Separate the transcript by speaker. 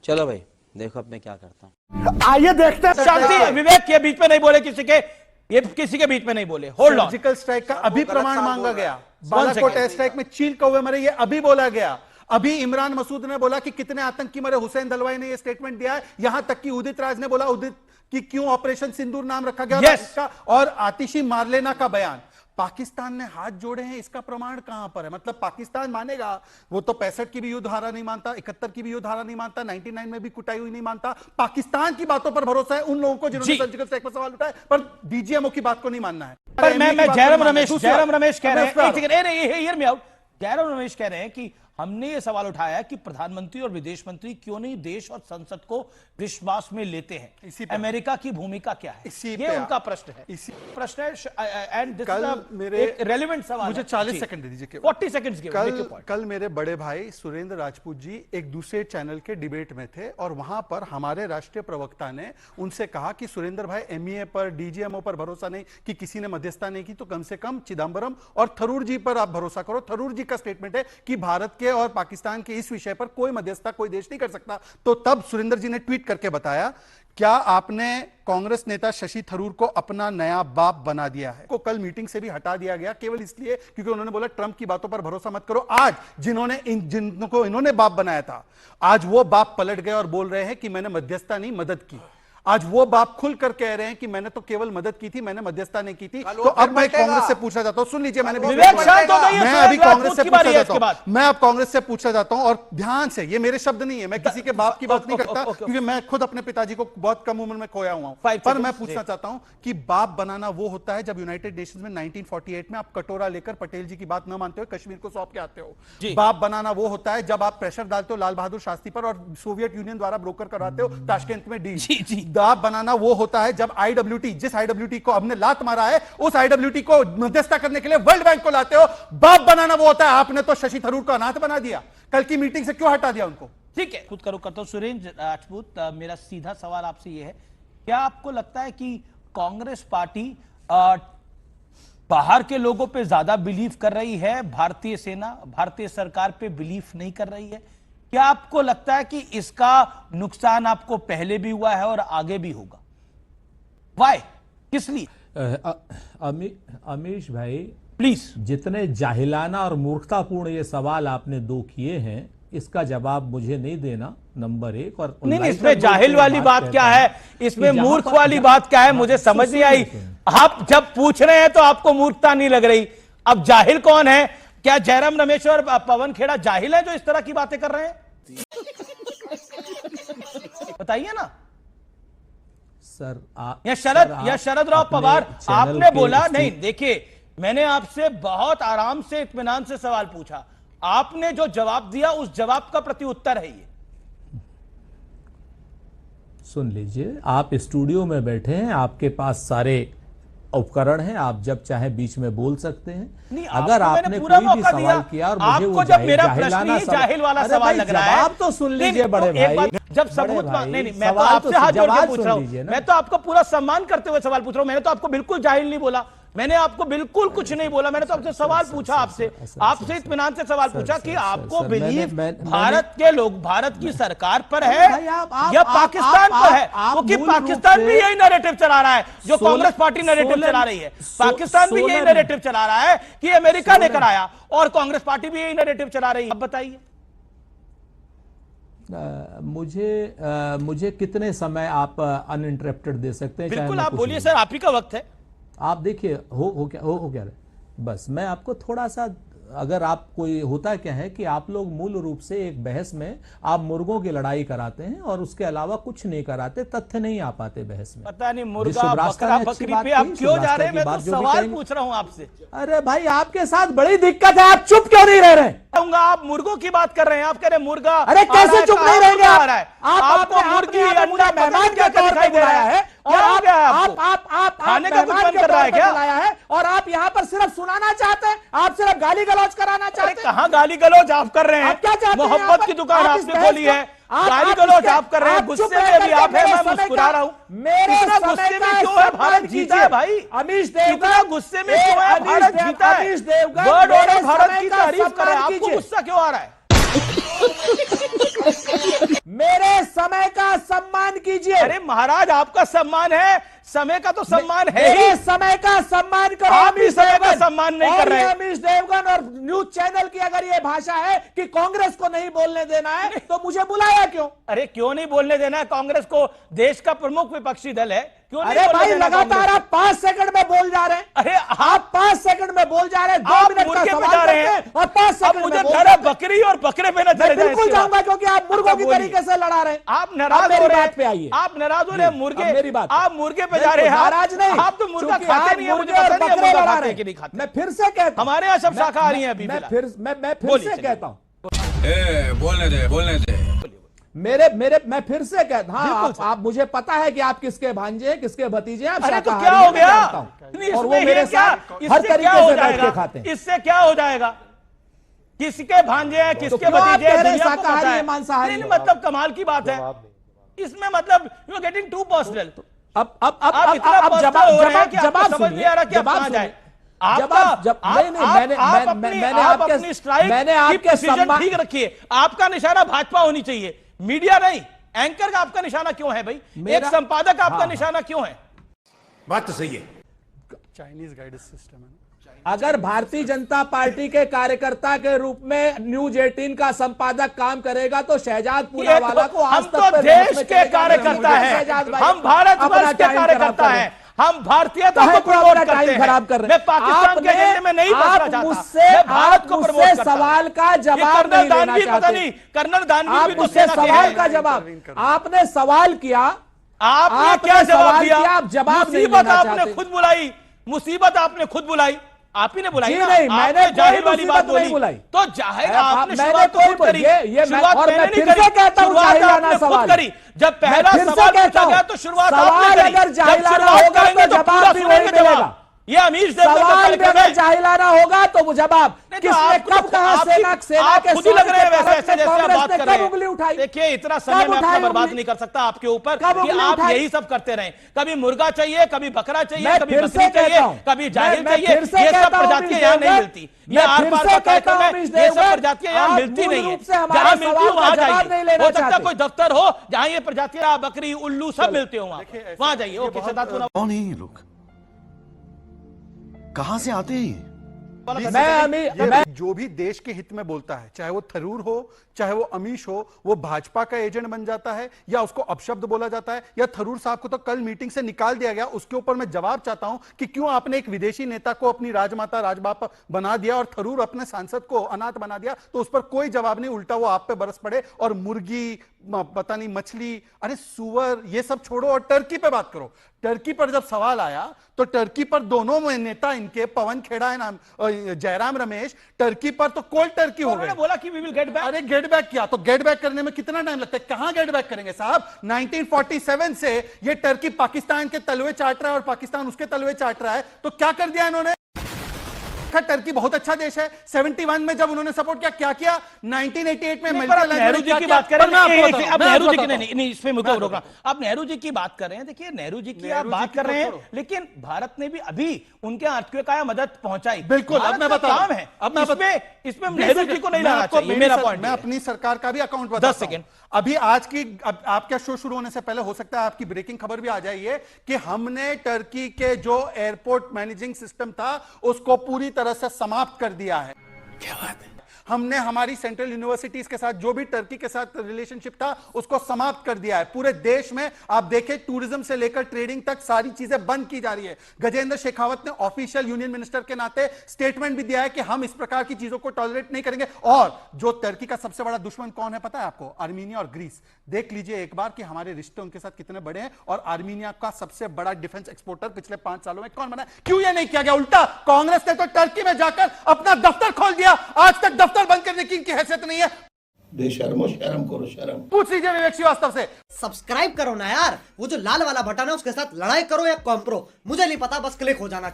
Speaker 1: चलो भाई देखो अब मैं क्या करता हूँ।
Speaker 2: आइए देखते हैं।
Speaker 3: शांति, विवेक के बीच में नहीं बोले, ये किसी के बीच में नहीं बोले। Hold on.
Speaker 2: सर्जिकल स्ट्राइक का अभी प्रमाण मांगा गया, बालाकोट एयर स्ट्राइक में चील कौवे मरे, ये अभी बोला गया। अभी इमरान मसूद ने बोला कि कितने आतंकी मरे, हुसैन दलवाई ने ये स्टेटमेंट दिया है। यहां तक कि उदित राज ने बोला उदित कि क्यों ऑपरेशन सिंदूर नाम रखा गया।
Speaker 3: yes.
Speaker 2: और आतिशी मारलेना का बयान, पाकिस्तान ने हाथ जोड़े हैं, इसका प्रमाण कहां पर है? मतलब पाकिस्तान मानेगा, वो तो 65 की भी युद्ध हारा नहीं मानता, 71 की भी युद्ध हारा नहीं मानता, 99 में भी कुटाई हुई नहीं मानता। पाकिस्तान की बातों पर भरोसा है उन लोगों को जिन्होंने सर्जिकल स्ट्राइक पर सवाल उठाए, पर डीजीएमओ की बात को नहीं मानना है।
Speaker 3: पर मैं जयराम रमेश कह रहे हैं, जयराम रमेश कह रहे हैं कि हमने ये सवाल उठाया कि प्रधानमंत्री और विदेश मंत्री क्यों नहीं देश और संसद को विश्वास में लेते हैं, अमेरिका की भूमिका क्या है, ये उनका प्रश्न है। इसी प्रश्न है एंड दिस इज एक रेलेवेंट सवाल।
Speaker 2: मुझे 40 सेकंड दे दीजिए,
Speaker 3: 40 सेकंड्स के।
Speaker 2: कल मेरे बड़े भाई सुरेंद्र राजपूत जी एक दूसरे चैनल के डिबेट में थे और वहां पर हमारे राष्ट्रीय प्रवक्ता ने उनसे कहा कि सुरेंद्र भाई एमईए पर, डीजीएमओ पर भरोसा नहीं कि किसी ने मध्यस्थता नहीं की, तो कम से कम चिदंबरम और थरूर जी पर आप भरोसा करो। थरूर जी का स्टेटमेंट है कि भारत और पाकिस्तान के इस विषय पर कोई मध्यस्थता कोई देश नहीं कर सकता। तो तब सुरेंद्र जी ने ट्वीट करके बताया, क्या आपने कांग्रेस नेता शशि थरूर को अपना नया बाप बना दिया है? को कल मीटिंग से भी हटा दिया गया केवल इसलिए क्योंकि उन्होंने बोला ट्रंप की बातों पर भरोसा मत करो। आज जिनको इन्होंने बाप बनाया था, आज वो बाप पलट गए और बोल रहे हैं कि मैंने मध्यस्थता नहीं मदद की। आज वो बाप खुलकर कह रहे हैं कि मैंने तो केवल मदद की थी, मैंने मध्यस्थता नहीं की थी। तो अब मैं कांग्रेस से पूछना चाहता हूं, सुन लीजिए, मैं अभी कांग्रेस से पूछना चाहता हूं, मैं अब कांग्रेस से पूछना चाहता हूं और ध्यान से, ये मेरे शब्द नहीं है, मैं किसी के बाप की बात नहीं करता क्योंकि मैं खुद अपने पिताजी को बहुत कम उम्र में खोया हुआ हूं। पर मैं पूछना चाहता हूं कि बाप बनाना वो होता है जब यूनाइटेड नेशंस में 1948 में आप कटोरा लेकर पटेल जी की बात न मानते हो, कश्मीर को सौंप के आते हो। बाप बनाना वो होता है जब आप प्रेशर डालते हो लाल बहादुर शास्त्री पर और सोवियत यूनियन द्वारा ब्रोकर करवाते हो ताशकंद में डील। बाप बनाना वो होता है जब आईडब्ल्यूटी, जिस आईडब्ल्यूटी को हमने लात मारा है, उस आईडब्ल्यूटी को मध्यस्थता करने के लिए वर्ल्ड बैंक को लाते हो। बाप बनाना वो होता है, आपने तो शशि थरूर को अनाथ बना दिया, कल की मीटिंग से क्यों हटा दिया उनको?
Speaker 3: ठीक है, खुद करो करता हूं। सुरेंद्र राजपूत, मेरा सीधा सवाल आपसे यह है, क्या आपको लगता है कि कांग्रेस पार्टी बाहर के लोगों पे ज्यादा बिलीव कर रही है, भारतीय सेना, भारतीय सरकार पे बिलीव नहीं कर रही है? क्या आपको लगता है कि इसका नुकसान आपको पहले भी हुआ है और आगे भी होगा? वाई, किस लिए?
Speaker 4: अमीश भाई
Speaker 3: प्लीज,
Speaker 4: जितने जाहिलाना और मूर्खतापूर्ण ये सवाल आपने दो किए हैं, इसका जवाब मुझे नहीं देना, नंबर एक। और
Speaker 3: नहीं, इसमें जाहिल वाली बात क्या है, इसमें मूर्ख वाली बात क्या है, मुझे समझ नहीं आई। आप जब पूछ रहे हैं तो आपको मूर्खता नहीं लग रही, अब जाहिल कौन है? क्या जयराम रमेश और पवन खेड़ा जाहिल है जो इस तरह की बातें कर रहे हैं? बताइए ना
Speaker 4: सर।
Speaker 3: या शरद राव पवार, आपने बोला नहीं। देखिए, मैंने आपसे बहुत आराम से इत्मीनान से सवाल पूछा, आपने जो जवाब दिया उस जवाब का प्रति उत्तर है ये।
Speaker 4: सुन लीजिए, आप स्टूडियो में बैठे हैं, आपके पास सारे उपकरण हैं, आप जब चाहे बीच में बोल सकते हैं। अगर आपने कोई भी सवाल किया और मुझे वो
Speaker 3: जाहिल वाला सवाल लग रहा है,
Speaker 4: आप तो सुन लीजिए बड़े भाई।
Speaker 3: जब सबूत नहीं, मैं तो आपसे हाथ जोड़ के पूछ रहा हूं, मैं तो आपको पूरा सम्मान करते हुए सवाल पूछ रहा हूं। मैंने तो आपको बिल्कुल जाहिल नहीं बोला, मैंने आपको बिल्कुल कुछ नहीं बोला, मैंने तो आपसे सवाल पूछा, आपसे इत्मीनान से सवाल पूछा कि आपको बिलीव भारत के लोग, भारत की सरकार पर है या पाकिस्तान पर है? क्योंकि पाकिस्तान भी यही नैरेटिव चला रहा है जो कांग्रेस पार्टी नैरेटिव चला रही है। पाकिस्तान भी यही नैरेटिव चला रहा है कि अमेरिका ने कराया, और कांग्रेस पार्टी भी यही नैरेटिव चला रही है। अब बताइए
Speaker 4: मुझे कितने समय आप अनइंटरप्टेड दे सकते हैं?
Speaker 3: बिल्कुल, आप बोलिए सर, आप ही का वक्त है।
Speaker 4: आप देखिए हो क्या रहे, बस मैं आपको थोड़ा सा, अगर आप कोई होता क्या है कि आप लोग मूल रूप से एक बहस में आप मुर्गों की लड़ाई कराते हैं और उसके अलावा कुछ नहीं कराते, तथ्य नहीं आ पाते बहस में।
Speaker 3: पता नहीं मुर्गा बकरा बकरी पे आप क्यों जा रहे हैं? मैं तो सवाल पूछ रहा हूं आपसे।
Speaker 4: अरे भाई, आपके साथ बड़ी दिक्कत है, आप चुप क्यों नहीं रह रहे?
Speaker 3: आप मुर्गों की बात कर रहे हैं, आप कह रहे हैं मुर्गा।
Speaker 4: अरे कैसे चुप नहीं रहेंगे?
Speaker 3: आपको मुर्गी अंडा मेहमान क्या दिखाई दे रहा है? और आप
Speaker 4: खाने का कुछ मन कर रहा है क्या? और आप यहाँ पर सिर्फ सुनाना चाहते हैं, आप सिर्फ गाली गलौज कराना चाहते हैं।
Speaker 3: कहाँ गाली गलौज आप कर रहे हैं?
Speaker 4: आप क्या चाहते हैं?
Speaker 3: मोहब्बत की दुकान आपने खोली है, गाली गलौज आप कर रहे हैं। गुस्से में भी आप है, मैं मुस्कुरा रहा हूँ।
Speaker 4: मेरे
Speaker 3: गुस्से में क्यों है? भारत जीता है भाई।
Speaker 4: अमीश देवगन,
Speaker 3: इतना गुस्से में क्यों है? भारत जीता है। वर्ल्ड ऑर्डर भारत की तारीफ कर रहे हैं, आपको गुस्सा क्यों आ रहा है?
Speaker 4: मेरे कीजिए।
Speaker 3: अरे महाराज, आपका सम्मान है, समय का तो सम्मान है ही।
Speaker 4: मेरे समय का सम्मान करो।
Speaker 3: आप भी समय का सम्मान नहीं कर रहे।
Speaker 4: अमीश देवगन और न्यूज चैनल की अगर ये भाषा है कि कांग्रेस को नहीं बोलने देना है, तो मुझे बुलाया क्यों?
Speaker 3: अरे क्यों नहीं बोलने देना है? कांग्रेस को देश का प्रमुख विपक्षी दल है, क्यों नहीं
Speaker 4: अरे
Speaker 3: बोलने
Speaker 4: भाई,
Speaker 3: देना
Speaker 4: लगातार
Speaker 3: कांग्रेस
Speaker 4: आप 5 सेकंड में बोल जा रहे हैं।
Speaker 3: अरे
Speaker 4: आप 5 सेकंड में बोल जा रहे हैं, 2
Speaker 3: आप
Speaker 4: मिनट का
Speaker 3: मुर्गे पे
Speaker 4: सवाल
Speaker 3: जा रहे
Speaker 4: करते
Speaker 3: हैं
Speaker 4: हैं और 5
Speaker 3: अब
Speaker 4: सेकंड
Speaker 3: मुझे
Speaker 4: में बोल
Speaker 3: डर है बकरी और बकरे पे न चले
Speaker 4: मैं
Speaker 3: जाए।
Speaker 4: बिल्कुल जाऊंगा, क्योंकि आप मुर्गों की तरीके से लड़ा रहे हैं।
Speaker 3: आप नाराज
Speaker 4: मेरी
Speaker 3: हो रहे
Speaker 4: बात पे आइए।
Speaker 3: हैं, आप नाराज हो रहे हैं। मुर्गे,
Speaker 4: मेरी बात
Speaker 3: आप मुर्गे पे जा रहे हैं।
Speaker 4: नाराज नहीं,
Speaker 3: आप तो मुर्गा
Speaker 4: चूंकि
Speaker 3: खाते
Speaker 4: आप
Speaker 3: नहीं है, मुझे
Speaker 4: मुर्गे और
Speaker 3: पता नहीं है
Speaker 4: बकरे
Speaker 3: मुर्गा
Speaker 4: लड़ा
Speaker 3: खाते
Speaker 4: रहे
Speaker 3: हैं कि नहीं
Speaker 4: हैं।
Speaker 3: खाते।
Speaker 4: मैं फिर से कहता हूं,
Speaker 3: हमारे यहाँ सब शाकाहारी हैं अभी
Speaker 4: मैं
Speaker 3: फिलहाल।
Speaker 4: फिर
Speaker 3: बोलिए,
Speaker 4: से
Speaker 3: चलिए।
Speaker 4: कहता हूं,
Speaker 5: बोलने दे।
Speaker 4: मैं फिर से कहता हाँ, आप मुझे पता है कि आप किसके भांजे हैं, किसके भतीजे हैं, आप
Speaker 3: अरे तो
Speaker 4: शाकाहारी
Speaker 3: क्या
Speaker 4: हैं,
Speaker 3: हो
Speaker 4: मैं
Speaker 3: गया?
Speaker 4: जानता हूं।
Speaker 3: नहीं,
Speaker 4: और वो
Speaker 3: इसमें
Speaker 4: मेरे
Speaker 3: ये क्या?
Speaker 4: साथ
Speaker 3: इससे
Speaker 4: हर
Speaker 3: क्या
Speaker 4: तरीके
Speaker 3: हो
Speaker 4: से बैठ
Speaker 3: जाएगा?
Speaker 4: के खाते हैं।
Speaker 3: इससे क्या हो जाएगा? किसके भांजे हैं, किसके
Speaker 4: क्यों आप
Speaker 3: भतीजे
Speaker 4: कह
Speaker 3: हैं,
Speaker 4: रहे हैं
Speaker 3: दुनिया को पता
Speaker 4: शाकाहारी
Speaker 3: है।
Speaker 4: है, मांसाहारी
Speaker 3: नहीं,
Speaker 4: है?
Speaker 3: मतलब कमाल की बात है इसमें, मतलब you are getting too personal.
Speaker 4: अब
Speaker 3: आप इतना पर्सनल हो रहे हैं कि आपको समझ नहीं आ रहा कि आप कहां जाए।
Speaker 4: मैंने आपके सम्मान
Speaker 3: ठीक रखिए। आपका निशाना भाजपा होनी चाहिए, मीडिया नहीं। एंकर का आपका निशाना क्यों है भाई? एक संपादक का आपका निशाना क्यों है?
Speaker 5: बात तो सही है।
Speaker 2: चाइनीज गाइडेंस सिस्टम है।
Speaker 4: अगर भारतीय जनता पार्टी के कार्यकर्ता के रूप में न्यूज 18 का संपादक काम करेगा तो शहजाद पूनावाला को आज
Speaker 3: हम
Speaker 4: तक
Speaker 3: तो
Speaker 4: पे
Speaker 3: देश
Speaker 4: में
Speaker 3: के
Speaker 4: चले जाने
Speaker 3: कार्यकर्ता
Speaker 4: देंगे।
Speaker 3: हैं,
Speaker 4: शहजाद भाई,
Speaker 3: हम भारत
Speaker 4: अपना
Speaker 3: वर्ष के
Speaker 4: टाइम खराब
Speaker 3: कार्यकर्ता
Speaker 4: कर रहे
Speaker 3: हैं, हम भारतीयता
Speaker 4: काहे
Speaker 3: को
Speaker 4: को
Speaker 3: प्रमोट
Speaker 4: अपना
Speaker 3: करते
Speaker 4: टाइम खराब कर
Speaker 3: हैं।
Speaker 4: रहे
Speaker 3: मैं पाकिस्तान के एजेंडे में नहीं बसना चाहता,
Speaker 4: मुझसे
Speaker 3: मैं भारत को प्रमोट करता हूं।
Speaker 4: सवाल का
Speaker 3: ये
Speaker 4: जवाब
Speaker 3: कर्नल
Speaker 4: नहीं लेना
Speaker 3: दानवीर पता
Speaker 4: चाहते।
Speaker 3: नहीं, कर्नल दानवीर
Speaker 4: आप
Speaker 3: भी तो
Speaker 4: मुझसे
Speaker 3: सेना के
Speaker 4: सवाल
Speaker 3: हैं।
Speaker 4: का जवाब, आपने सवाल किया,
Speaker 3: आपने क्या जवाब दिया?
Speaker 4: आप जवाब नहीं
Speaker 3: मुसीबत
Speaker 4: लेना
Speaker 3: आपने
Speaker 4: चाहते।
Speaker 3: खुद बुलाई, मुसीबत आपने खुद बुलाई, आप ही ने बुलाई
Speaker 4: जी
Speaker 3: ना।
Speaker 4: नहीं, मैंने
Speaker 3: आपने जाहिर
Speaker 4: कोई
Speaker 3: वाली बात
Speaker 4: मुसीबत नहीं
Speaker 3: बोली,
Speaker 4: बुलाई।
Speaker 3: तो जाहिर
Speaker 4: मैंने
Speaker 3: आपने
Speaker 4: कोई
Speaker 3: शुरुआत तो खुद
Speaker 4: बोली,
Speaker 3: करी।
Speaker 4: ये
Speaker 3: शुरुआत
Speaker 4: और मैं
Speaker 3: मैंने
Speaker 4: फिर
Speaker 3: नहीं
Speaker 4: से
Speaker 3: करी,
Speaker 4: कहता हूं,
Speaker 3: शुरुआत
Speaker 4: जाहिलाना
Speaker 3: आपने खुद
Speaker 4: सवाल।
Speaker 3: करी। जब पहला
Speaker 4: मैं फिर से
Speaker 3: सवाल
Speaker 4: कहता
Speaker 3: पूछा
Speaker 4: हूं,
Speaker 3: गया तो शुरुआत
Speaker 4: सवाल
Speaker 3: आपने करी।
Speaker 4: अगर
Speaker 3: जब
Speaker 4: जाहिलाना
Speaker 3: शुरुआत
Speaker 4: होगा
Speaker 3: करेंगे
Speaker 4: तो जवाब
Speaker 3: पूरा
Speaker 4: भी
Speaker 3: सुनेंगे
Speaker 4: वही मिलेगा।
Speaker 3: जवाब। ये अमीश देवगन का
Speaker 4: सवाल में
Speaker 3: कार्यक्रम
Speaker 4: अगर
Speaker 3: है।
Speaker 4: जाहिलाना होगा तो वो जवाब
Speaker 3: नहीं तो
Speaker 4: किसने
Speaker 3: आपको
Speaker 4: कब
Speaker 3: तो
Speaker 4: कहा?
Speaker 3: आपकी-
Speaker 4: सेना
Speaker 3: आप
Speaker 4: के
Speaker 3: खुद ही लग रहे हैं वैसे
Speaker 4: कांग्रेस
Speaker 3: ऐसे जैसे आप
Speaker 4: ने
Speaker 3: बात कर
Speaker 4: कब
Speaker 3: रहे हैं।
Speaker 4: उंगली उठाई?
Speaker 3: देखिए, इतना समय मैं अपना
Speaker 4: उठाई
Speaker 3: बर्बाद
Speaker 4: उंगली?
Speaker 3: नहीं कर सकता आपके ऊपर
Speaker 4: कब
Speaker 3: कि
Speaker 4: उंगली
Speaker 3: आप
Speaker 4: उठाई?
Speaker 3: यही सब करते रहें। कभी मुर्गा चाहिए, कभी बकरा चाहिए,
Speaker 4: मैं
Speaker 3: कभी
Speaker 4: फिर
Speaker 3: बकरी
Speaker 4: से
Speaker 3: चाहिए,
Speaker 4: कहता हूं,
Speaker 3: कभी जाहिर
Speaker 4: मैं
Speaker 3: चाहिए।
Speaker 4: फिर से
Speaker 3: ये सब
Speaker 4: कहता हूं,
Speaker 3: प्रजातियां
Speaker 4: अमीश
Speaker 3: यहाँ नहीं
Speaker 4: देवगन,
Speaker 3: मिलती। ये
Speaker 4: मैं
Speaker 3: आर
Speaker 4: फिर
Speaker 3: पार
Speaker 4: से
Speaker 3: का
Speaker 4: कहता
Speaker 3: कार्यक्रम
Speaker 4: हूं,
Speaker 3: है।
Speaker 4: अमीश
Speaker 3: ये सब
Speaker 4: देवगन,
Speaker 3: प्रजातियां यहाँ
Speaker 4: आप
Speaker 3: मिलती
Speaker 4: मूल
Speaker 3: नहीं
Speaker 4: रूप से
Speaker 3: है।
Speaker 4: हमारे
Speaker 3: जहां मिलती
Speaker 4: सवाल
Speaker 3: हो
Speaker 4: का
Speaker 3: वहां
Speaker 4: जवाब
Speaker 3: जाइए।
Speaker 4: नहीं लेना
Speaker 3: हो सकता है
Speaker 4: चाहते।
Speaker 3: कोई दफ्तर हो जहां ये प्रजातियां, बकरी, उल्लू सब मिलते हो, वहां जाइए। ओके, सिद्धार्थ पूनावाला।
Speaker 5: कौन है ये लोग? कहां से आते हैं ये?
Speaker 2: ये जो भी देश के हित में बोलता है, चाहे वो थरूर हो, चाहे वो अमीश हो, वो भाजपा का एजेंट बन जाता है या उसको अपशब्द बोला जाता है। या थरूर साहब को तो कल मीटिंग से निकाल दिया गया। उसके ऊपर मैं जवाब चाहता हूं कि क्यों आपने एक विदेशी नेता को अपनी राजमाता राजबाप बना दिया और थरूर अपने सांसद को अनाथ बना दिया। तो उस पर कोई जवाब नहीं, उल्टा वो आप पे बरस पड़े और मुर्गी, पता नहीं मछली, अरे सुअर, ये सब छोड़ो और टर्की पे बात करो। टर्की पर जब सवाल आया तो टर्की पर दोनों नेता इनके, पवन खेड़ा है नाम, जयराम रमेश, टर्की पर तो कोल्ड टर्की हो गए।
Speaker 3: उन्होंने बोला कि वी विल गेट बैक।
Speaker 2: अरे गेट बैक किया तो गेट बैक करने में कितना टाइम लगता है? कहां गेट बैक करेंगे साहब? 1947 से ये टर्की पाकिस्तान के तलवे चाट रहा है और पाकिस्तान उसके तलवे चाट रहा है। तो क्या कर दिया इन्होंने? टर्की बहुत अच्छा देश है। 71 में जब उन्होंने सपोर्ट किया, क्या किया? 1988 में
Speaker 3: नेहरू जी की बात कर रहे हैं। अब नेहरू जी की नहीं, इसमें मुझे रोकना। आप नेहरू जी की बात कर रहे हैं। देखिए, नेहरू जी की आप बात कर रहे हैं, लेकिन भारत ने भी अभी उनके अर्थक्वेक मदद पहुंचाई।
Speaker 2: बिल्कुल, अब मैं बता
Speaker 3: काम है। अब इसमें नेहरू जी को नहीं लाना चाहिए, मेरा पॉइंट।
Speaker 2: मैं अपनी सरकार का भी अकाउंट बताता हूं।
Speaker 3: 10 सेकंड।
Speaker 2: अभी आज की, आपका शो शुरू होने से पहले हो सकता है आपकी ब्रेकिंग खबर भी आ जाइए कि हमने टर्की के जो एयरपोर्ट मैनेजिंग सिस्टम था उसको पूरी तरह से समाप्त कर दिया है।
Speaker 5: क्या बात है?
Speaker 2: हमने हमारी सेंट्रल यूनिवर्सिटीज के साथ जो भी टर्की के साथ रिलेशनशिप था उसको समाप्त कर दिया है। पूरे देश में आप देखें, टूरिज्म से लेकर ट्रेडिंग तक सारी चीजें बंद की जा रही है। गजेंद्र शेखावत ने ऑफिशियल यूनियन मिनिस्टर के नाते स्टेटमेंट भी दिया है कि हम इस प्रकार की चीजों को टॉलरेट नहीं करेंगे। और जो टर्की का सबसे बड़ा दुश्मन कौन है पता है आपको? आर्मीनिया और ग्रीस। देख लीजिए एक बार कि हमारे रिश्ते उनके साथ कितने बड़े हैं। और आर्मीनिया का सबसे बड़ा डिफेंस एक्सपोर्टर पिछले 5 सालों में कौन बना है? क्यों यह नहीं किया गया? उल्टा कांग्रेस ने तो टर्की में जाकर अपना दफ्तर खोल दिया। आज तक दफ्तर बंद करने की इनकी हैसियत नहीं है।
Speaker 5: बेशर्मो, शर्म करो, शर्म।
Speaker 2: पूछ लीजिए विवेक श्रीवास्तव से।
Speaker 6: सब्सक्राइब करो ना यार, वो जो लाल वाला बटन है उसके साथ लड़ाई करो या कॉम्प्रो, मुझे नहीं पता, बस क्लिक हो जाना चाहिए।